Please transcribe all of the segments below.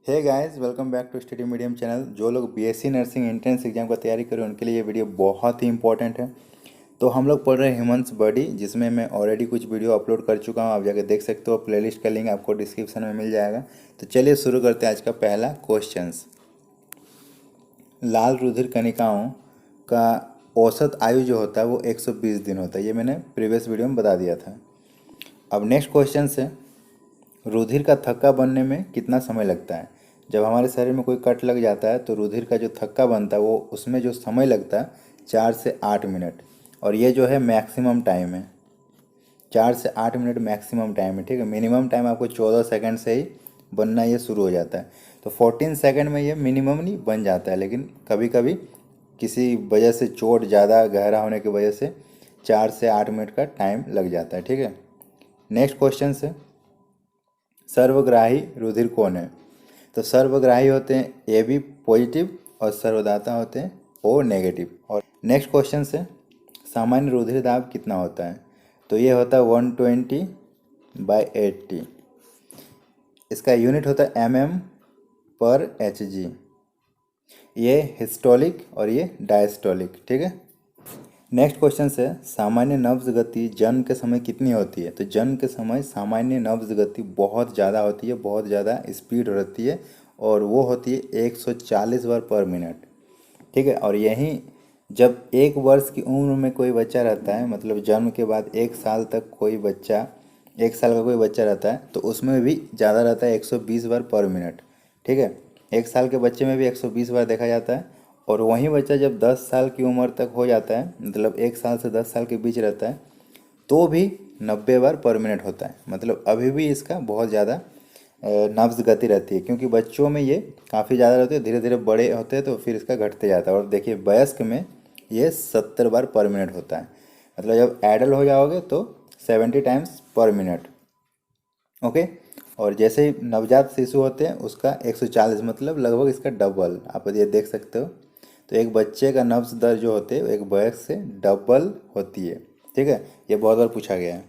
Hey guys, welcome back to study medium channel. जो लोग BSc nursing entrance exam का तैयारी कर रहे हैं उनके लिए ये वीडियो बहुत ही इंपॉर्टेंट है। तो हम लोग पढ़ रहे हैं ह्यूमन्स बॉडी, जिसमें मैं ऑलरेडी कुछ वीडियो अपलोड कर चुका हूँ। आप जाके देख सकते हो, प्लेलिस्ट का लिंक आपको डिस्क्रिप्शन में मिल जाएगा। तो चलिए शुरू करते हैं आज का पहला क्वेश्चंस। लाल रुधिर कणिकाओं का औसत आयु जो होता है वो 120 दिन होता है। ये मैंने प्रीवियस वीडियो में बता दिया था। अब नेक्स्ट क्वेश्चन है, रुधिर का थक्का बनने में कितना समय लगता है। जब हमारे शरीर में कोई कट लग जाता है तो रुधिर का जो थक्का बनता है वो उसमें जो समय लगता है 4 से 8 मिनट, और ये जो है मैक्सिमम टाइम है। 4 से 8 मिनट मैक्सिमम टाइम है, ठीक है। मिनिमम टाइम आपको 14 सेकंड से ही बनना ये शुरू हो जाता है। तो 14 सेकंड में ये मिनिमम नहीं बन जाता है, लेकिन कभी कभी किसी वजह से चोट ज़्यादा गहरा होने की वजह से 4 से 8 मिनट का टाइम लग जाता है, ठीक है। नेक्स्ट क्वेश्चन से, सर्वग्राही रुधिर कौन है। तो सर्वग्राही होते हैं ए बी पॉजिटिव और सर्वदाता होते हैं ओ नेगेटिव। और नेक्स्ट क्वेश्चन से, सामान्य रुधिर दाब कितना होता है। तो ये होता है 120/80। इसका यूनिट होता है mm/Hg। ये हिस्टोलिक और ये डायस्टोलिक, ठीक है। नेक्स्ट क्वेश्चन है, सामान्य नब्ज गति जन्म के समय कितनी होती है। तो जन्म के समय सामान्य नब्ज गति बहुत ज़्यादा होती है, बहुत ज़्यादा स्पीड रहती है, और वो होती है 140 बार पर मिनट, ठीक है। और यहीं जब 1 वर्ष की उम्र में कोई बच्चा रहता है, मतलब जन्म के बाद 1 साल तक कोई बच्चा, 1 साल का कोई बच्चा रहता है, तो उसमें भी ज़्यादा रहता है 120 बार पर मिनट, ठीक है। 1 साल के बच्चे में भी 120 बार देखा जाता है। और वहीं बच्चा जब 10 साल की उम्र तक हो जाता है, मतलब 1 साल से 10 साल के बीच रहता है, तो भी 90 बार पर मिनट होता है। मतलब अभी भी इसका बहुत ज़्यादा नब्ज गति रहती है, क्योंकि बच्चों में ये काफ़ी ज़्यादा रहती है, धीरे धीरे बड़े होते हैं तो फिर इसका घटते जाता है। और देखिए वयस्क में ये 70 बार पर मिनट होता है। मतलब जब एडल्ट हो जाओगे तो 70 टाइम्स पर मिनट, ओके। और जैसे ही नवजात शिशु होते हैं उसका 140, मतलब लगभग इसका डबल। आप ये देख सकते हो। तो एक बच्चे का नब्ज दर जो होते हैं एक वयस्क से डबल होती है, ठीक है। ये बहुत बार पूछा गया है।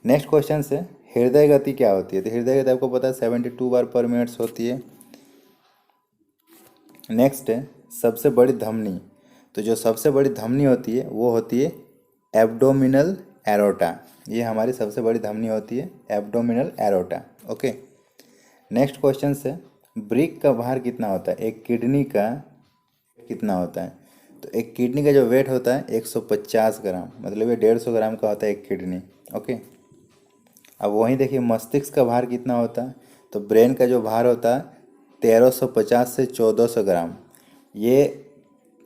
नेक्स्ट क्वेश्चन से, हृदय गति क्या होती है। तो हृदय गति आपको पता है 72 बार पर मिनट्स होती है। नेक्स्ट है, सबसे बड़ी धमनी। तो जो सबसे बड़ी धमनी होती है वो होती है एब्डोमिनल एरोटा। ये हमारी सबसे बड़ी धमनी होती है, abdominal aorta, okay. Next question से, ब्रिक का भार कितना होता है। एक किडनी का कितना होता है। तो एक किडनी का जो वेट होता है 150 ग्राम, मतलब ये 150 ग्राम का होता है एक किडनी, ओके। अब वहीं देखिए मस्तिष्क का भार कितना होता है। तो ब्रेन का जो भार होता है 1350 से 1400 ग्राम। ये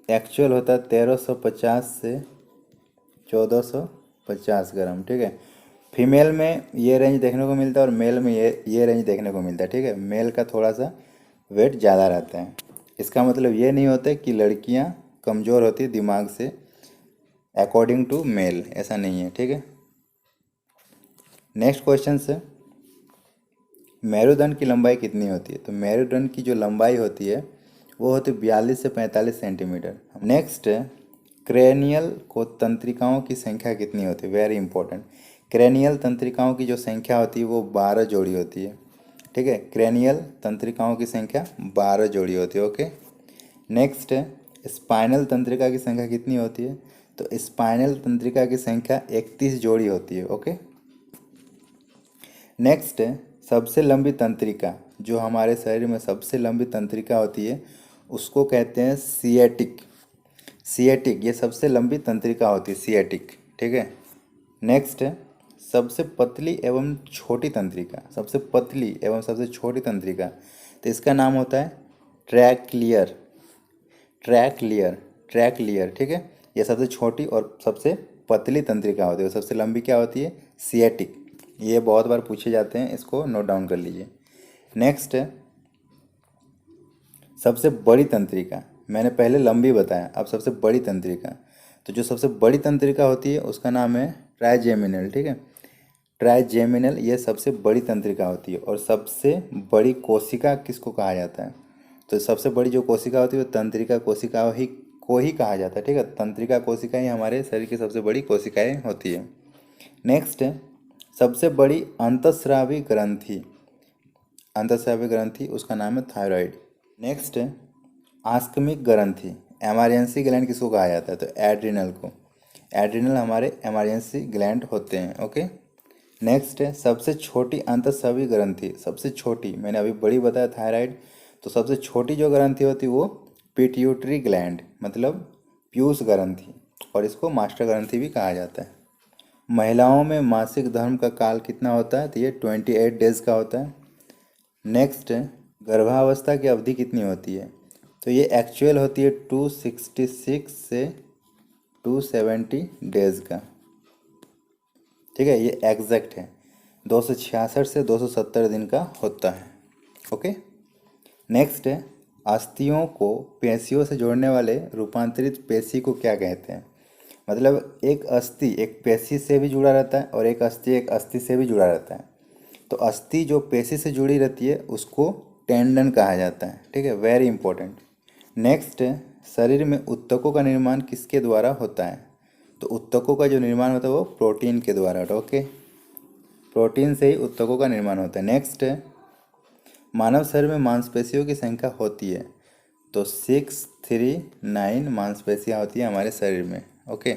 एक्चुअल होता है 1350 से 1450 ग्राम, ठीक है। फीमेल में ये रेंज देखने को मिलता है और मेल में ये रेंज देखने को मिलता है, ठीक है। मेल का थोड़ा सा वेट ज़्यादा रहता है। इसका मतलब ये नहीं होता कि लड़कियां कमज़ोर होती है दिमाग से अकॉर्डिंग टू मेल, ऐसा नहीं है, ठीक है। नेक्स्ट क्वेश्चन से, मेरुदंड की लंबाई कितनी होती है। तो मेरुदंड की जो लंबाई होती है वो होती है 42 से 45 सेंटीमीटर। नेक्स्ट, क्रेनियल को तंत्रिकाओं की संख्या कितनी होती है। Very important. क्रेनियल तंत्रिकाओं की जो संख्या होती है वो 12 जोड़ी होती है, ठीक है। क्रेनियल तंत्रिकाओं की संख्या 12 जोड़ी होती है, ओके। नेक्स्ट है, स्पाइनल तंत्रिका की संख्या कितनी होती है। तो स्पाइनल तंत्रिका की संख्या 31 जोड़ी होती है, ओके। नेक्स्ट है, सबसे लंबी तंत्रिका। जो हमारे शरीर में सबसे लंबी तंत्रिका होती है उसको कहते हैं सिएटिक। सिएटिक ये सबसे लंबी तंत्रिका होती है, सिएटिक, ठीक है। नेक्स्ट है, सबसे पतली एवं छोटी तंत्रिका। सबसे पतली एवं सबसे छोटी तंत्रिका, तो इसका नाम होता है ट्रैक्लियर। ट्रैक्लियर, ट्रैक्लियर, ठीक है। ये सबसे छोटी और सबसे पतली तंत्रिका होती है। और सबसे लंबी क्या होती है, सिएटिक। ये बहुत बार पूछे जाते हैं, इसको नोट डाउन कर लीजिए। नेक्स्ट है, सबसे बड़ी तंत्रिका। मैंने पहले लंबी बताया, अब सबसे बड़ी तंत्रिका। तो जो सबसे बड़ी तंत्रिका होती है उसका नाम है ट्राइजेमिनल, ठीक है। ट्राइजेमिनल ये सबसे बड़ी तंत्रिका होती है। और सबसे बड़ी कोशिका किसको कहा जाता है। तो सबसे बड़ी जो कोशिका होती है वो तंत्रिका कोशिका को ही कहा जाता है, ठीक है। तंत्रिका कोशिका ही हमारे शरीर की सबसे बड़ी कोशिकाएं होती है। नेक्स्ट है, सबसे बड़ी अंतःस्रावी ग्रंथि। अंतःस्रावी ग्रंथि, उसका नाम है थायराइड। नेक्स्ट है आस्कमिक ग्रंथि। एमरजेंसी ग्लैंड किसको कहा जाता है? तो एड्रिनल को। एड्रिनल हमारे एमरजेंसी ग्लैंड होते हैं। ओके। नेक्स्ट है सबसे छोटी अंतःस्रावी ग्रंथि। सबसे छोटी, मैंने अभी बड़ी बताया थायराइड, तो सबसे छोटी जो ग्रंथि होती है वो पिट्यूटरी ग्लैंड, मतलब पीयूष ग्रंथि, और इसको मास्टर ग्रंथि भी कहा जाता है। महिलाओं में मासिक धर्म का काल कितना होता है? तो ये 28 डेज का होता है। नेक्स्ट गर्भावस्था की अवधि कितनी होती है? तो ये एक्चुअल होती है 266 से 270 डेज का। ठीक है, ये एग्जैक्ट है, 266 से 270 दिन का होता है। ओके। नेक्स्ट है अस्थियों को पेशियों से जोड़ने वाले रूपांतरित पेशी को क्या कहते हैं? मतलब एक अस्थि एक पेशी से भी जुड़ा रहता है और एक अस्थि से भी जुड़ा रहता है। तो अस्थि जो पेशी से जुड़ी रहती है उसको टेंडन कहा जाता है। ठीक है, वेरी इंपॉर्टेंट। नेक्स्ट है शरीर में ऊतकों का निर्माण किसके द्वारा होता है? तो ऊतकों का जो निर्माण होता है वो प्रोटीन के द्वारा होता है। ओके, प्रोटीन से ही ऊतकों का निर्माण होता है। नेक्स्ट है मानव शरीर में मांसपेशियों की संख्या होती है? तो 639 मांसपेशियाँ होती है हमारे शरीर में। ओके।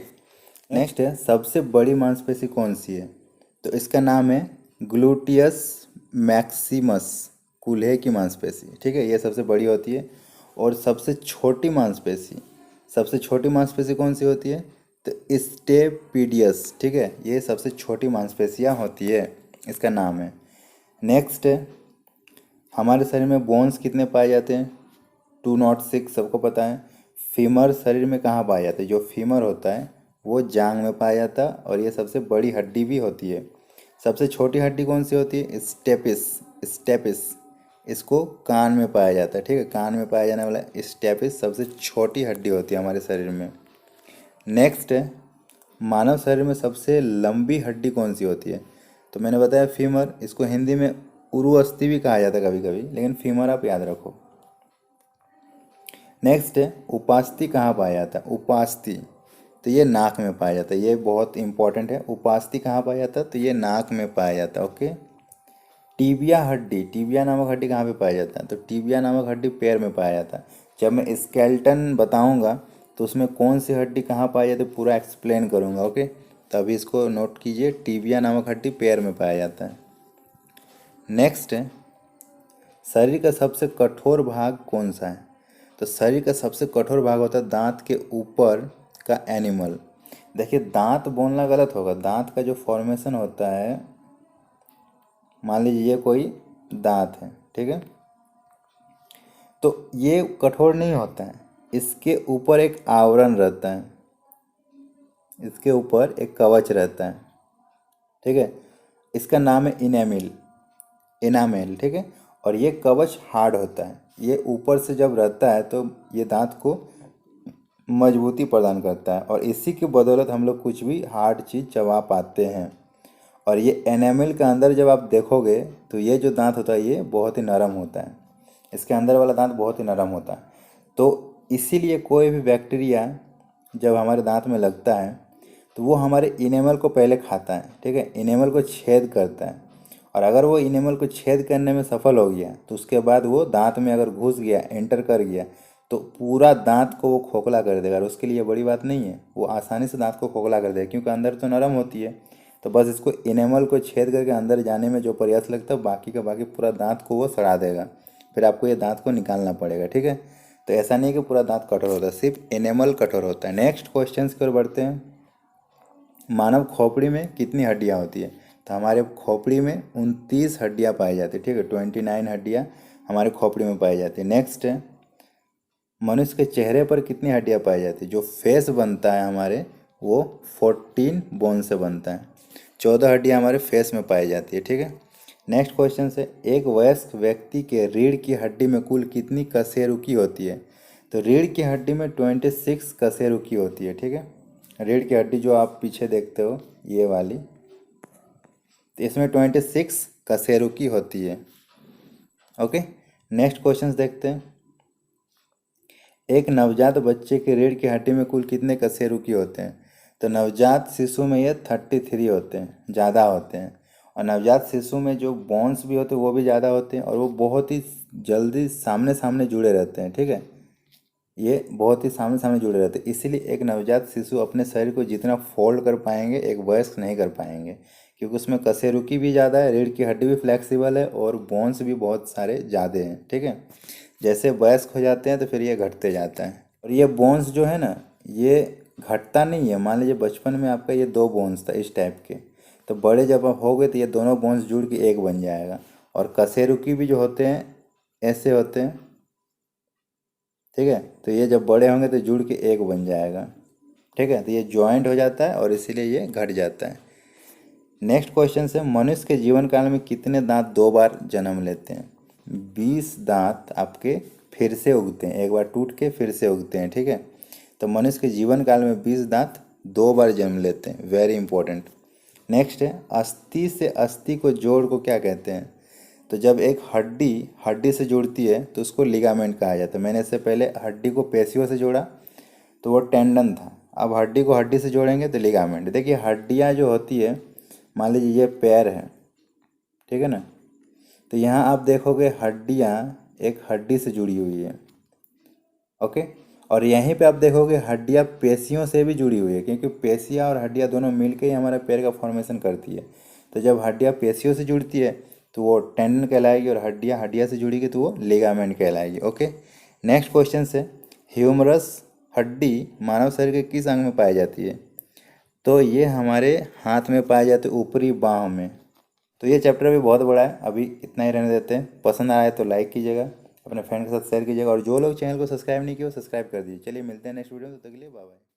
नेक्स्ट है सबसे बड़ी मांसपेशी कौन सी है? तो इसका नाम है ग्लूटियस मैक्सिमस, कूल्हे की मांसपेशी। ठीक है, ये सबसे बड़ी होती है। और सबसे छोटी मांसपेशी कौन सी होती है? तो स्टेपीडियस। ठीक है, ये सबसे छोटी मांसपेशियाँ होती है, इसका नाम है। नेक्स्ट है हमारे शरीर में बोन्स कितने पाए जाते हैं? 206, सबको पता है। फीमर शरीर में कहाँ पाया जाता है? जो फीमर होता है वो जांग में पाया जाता है और ये सबसे बड़ी हड्डी भी होती है। सबसे छोटी हड्डी कौन सी होती है? स्टेपिस, इसको कान में पाया जाता है। ठीक है, कान में पाया जाने वाला स्टेपिस सबसे छोटी हड्डी होती है हमारे शरीर में। नेक्स्ट है मानव शरीर में सबसे लंबी हड्डी कौन सी होती है? तो मैंने बताया फीमर, इसको हिंदी में उरुअस्थि भी कहा जाता है कभी कभी, लेकिन फीमर आप याद रखो। नेक्स्ट है उपास्थि कहाँ पाया जाता है? उपास्थि, तो ये नाक में पाया जाता है। ये बहुत इंपॉर्टेंट है। उपास्थि कहाँ पाया जाता है? तो ये नाक में पाया जाता है। ओके। टीबिया हड्डी, टीबिया नामक हड्डी कहाँ पे पाया जाता है? तो टीबिया नामक हड्डी पैर में पाया जाता है। जब मैं स्केलेटन बताऊंगा तो उसमें कौन सी हड्डी कहाँ पाई जाती है पूरा एक्सप्लेन करूंगा। ओके, तभी इसको नोट कीजिए, टीबिया नामक हड्डी पैर में पाया जाता है। नेक्स्ट है शरीर का सबसे कठोर भाग कौन सा है? तो शरीर का सबसे कठोर भाग होता है दांत के ऊपर का एनिमल। देखिए दांत बोलना गलत होगा, दांत का जो फॉर्मेशन होता है, मान लीजिए ये कोई दांत है, ठीक है, तो ये कठोर नहीं होता है, इसके ऊपर एक आवरण रहता है, इसके ऊपर एक कवच रहता है। ठीक है, इसका नाम है इनामेल। ठीक है, और ये कवच हार्ड होता है, ये ऊपर से जब रहता है तो ये दांत को मजबूती प्रदान करता है और इसी की बदौलत हम लोग कुछ भी हार्ड चीज़ चबा पाते हैं। और ये एनामेल के अंदर जब आप देखोगे तो ये जो दांत होता है ये बहुत ही नरम होता है, इसके अंदर वाला दांत बहुत ही नरम होता है। तो इसीलिए कोई भी बैक्टीरिया जब हमारे दांत में लगता है तो वो हमारे इनेमल को पहले खाता है। ठीक है, इनेमल को छेद करता है, और अगर वो इनेमल को छेद करने में सफल हो गया तो उसके बाद वो दांत में अगर घुस गया, एंटर कर गया, तो पूरा दांत को वो खोखला कर देगा। और उसके लिए बड़ी बात नहीं है, वो आसानी से दांत को खोखला कर देगा क्योंकि अंदर तो नरम होती है। तो बस इसको इनेमल को छेद करके अंदर जाने में जो प्रयास लगता है, बाकी का बाकी पूरा दांत को वो सड़ा देगा, फिर आपको ये दांत को निकालना पड़ेगा। ठीक है, तो ऐसा नहीं कि पूरा दांत कठोर होता है, सिर्फ इनेमल कठोर होता है। नेक्स्ट क्वेश्चन की ओर बढ़ते हैं। मानव खोपड़ी में कितनी हड्डियाँ होती है? तो हमारे खोपड़ी में 29 हड्डियाँ पाई जाती है। ठीक है, 29 हड्डियाँ हमारे खोपड़ी में पाई जाती है। नेक्स्ट है मनुष्य के चेहरे पर कितनी हड्डियाँ पाई जाती है? जो फेस बनता है हमारे वो 14 बोन से बनता है, 14 हड्डियाँ हमारे फेस में पाई जाती है। ठीक है, नेक्स्ट क्वेश्चन से एक वयस्क व्यक्ति के रीढ़ की हड्डी में कुल कितनी कशेरुकी होती है? तो रीढ़ की हड्डी में 26 कशेरुकी होती है। ठीक है, रीढ़ की हड्डी जो आप पीछे देखते हो ये वाली, तो इसमें 26 कशेरुकी होती है। ओके, नेक्स्ट क्वेश्चन देखते हैं। एक नवजात बच्चे के रीढ़ की हड्डी में कुल कितने कशेरुकी होते हैं? तो नवजात शिशु में ये 33 होते हैं, ज़्यादा होते हैं। और नवजात शिशु में जो बोन्स भी होते हैं वो भी ज़्यादा होते हैं और वो बहुत ही जल्दी सामने सामने जुड़े रहते हैं, ठीक है। ये बहुत ही सामने सामने जुड़े रहते हैं, इसीलिए एक नवजात शिशु अपने शरीर को जितना फोल्ड कर पाएंगे एक वयस्क नहीं कर पाएंगे, क्योंकि उसमें कशेरुकी भी ज़्यादा है, रीढ़ की हड्डी भी फ्लेक्सिबल है और बोन्स भी बहुत सारे ज़्यादा हैं, ठीक है। जैसे वयस्क हो जाते हैं तो फिर ये घटते जाता है। और ये बोन्स जो है ना, ये घटता नहीं है। मान लीजिए बचपन में आपका ये 2 बोन्स था इस टाइप के, तो बड़े जब आप हो गए तो ये दोनों बोन्स जुड़ के एक बन जाएगा। और कशेरुकी भी जो होते हैं ऐसे होते हैं, ठीक है। तो ये जब बड़े होंगे तो जुड़ के एक बन जाएगा, ठीक है। तो ये जॉइंट हो जाता है और इसीलिए ये घट जाता है। नेक्स्ट क्वेश्चन से, मनुष्य के जीवन काल में कितने दांत 2 बार जन्म लेते हैं? 20 दांत आपके फिर से उगते हैं, एक बार टूट के फिर से उगते हैं, ठीक है। तो मनुष्य के जीवन काल में 20 दांत 2 बार जन्म लेते हैं, वेरी इंपॉर्टेंट। नेक्स्ट है, अस्थि से अस्थि को जोड़ को क्या कहते हैं? तो जब एक हड्डी हड्डी से जुड़ती है तो उसको लिगामेंट कहा जाता है। मैंने इससे पहले हड्डी को पेशियों से जोड़ा तो वो टेंडन था, अब हड्डी को हड्डी से जोड़ेंगे तो लिगामेंट। देखिए हड्डियाँ जो होती है, मान लीजिए ये पैर है, ठीक है ना, तो यहाँ आप देखोगे हड्डियाँ एक हड्डी से जुड़ी हुई है, ओके। और यहीं पे आप देखोगे हड्डियाँ पेशियों से भी जुड़ी हुई है, क्योंकि पेशियाँ और हड्डियाँ दोनों मिलकर ही हमारे पैर का फॉर्मेशन करती है। तो जब हड्डियाँ पेशियों से जुड़ती है तो वो टेंडन कहलाएगी, और हड्डियाँ हड्डियाँ से जुड़ेगी तो वो लिगामेंट कहलाएगी, ओके। नेक्स्ट क्वेश्चन से, ह्यूमरस हड्डी मानव शरीर के किस अंग में पाई जाती है? तो ये हमारे हाथ में पाए जाते हैं, ऊपरी बाँह में। तो ये चैप्टर भी बहुत बड़ा है, अभी इतना ही रहने देते हैं। पसंद आया तो लाइक कीजिएगा, अपने फ्रेंड के साथ शेयर कीजिएगा, और जो लोग चैनल को सब्सक्राइब नहीं किए वो सब्सक्राइब कर दीजिए। चलिए मिलते हैं नेक्स्ट वीडियो में, तब तक के लिए बाय बाय।